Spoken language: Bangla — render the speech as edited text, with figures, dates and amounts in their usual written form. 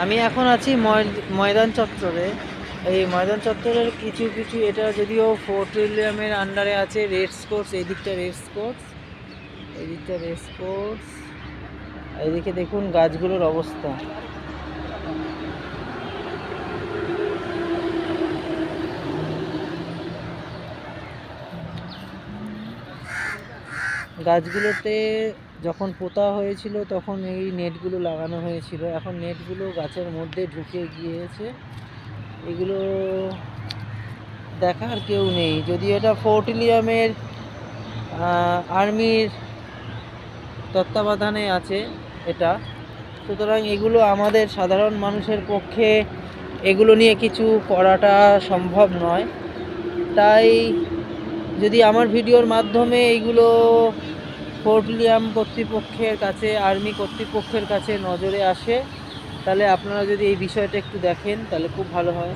আমি এখন আছি ময়দান চত্বরে। এই ময়দান চত্বরের কিছু কিছু, এটা যদিও পেট্রোলিয়ামের আন্ডারে আছে, রেস কোর্স, এই দিকটা রেস কোর্স, এই দিকটা রেস কোর্স। এইদিকে দেখুন গাছগুলোর অবস্থা। গাছগুলোতে যখন পোতা হয়েছিল তখন এই নেটগুলো লাগানো হয়েছিল, এখন নেটগুলো গাছের মধ্যে ঢুকে গিয়েছে। এগুলো দেখার কেউ নেই, যদিও এটা পেট্রোলিয়ামের আর্মির তত্ত্বাবধানে আছে এটা। সুতরাং এগুলো আমাদের সাধারণ মানুষের পক্ষে এগুলো নিয়ে কিছু করাটা সম্ভব নয়। তাই যদি আমার ভিডিওর মাধ্যমে এইগুলো পেট্রোলিয়াম কর্তৃপক্ষের কাছে, আর্মি কর্তৃপক্ষের কাছে নজরে আসে, তাহলে আপনারা যদি এই বিষয়টা একটু দেখেন তাহলে খুব ভালো হয়।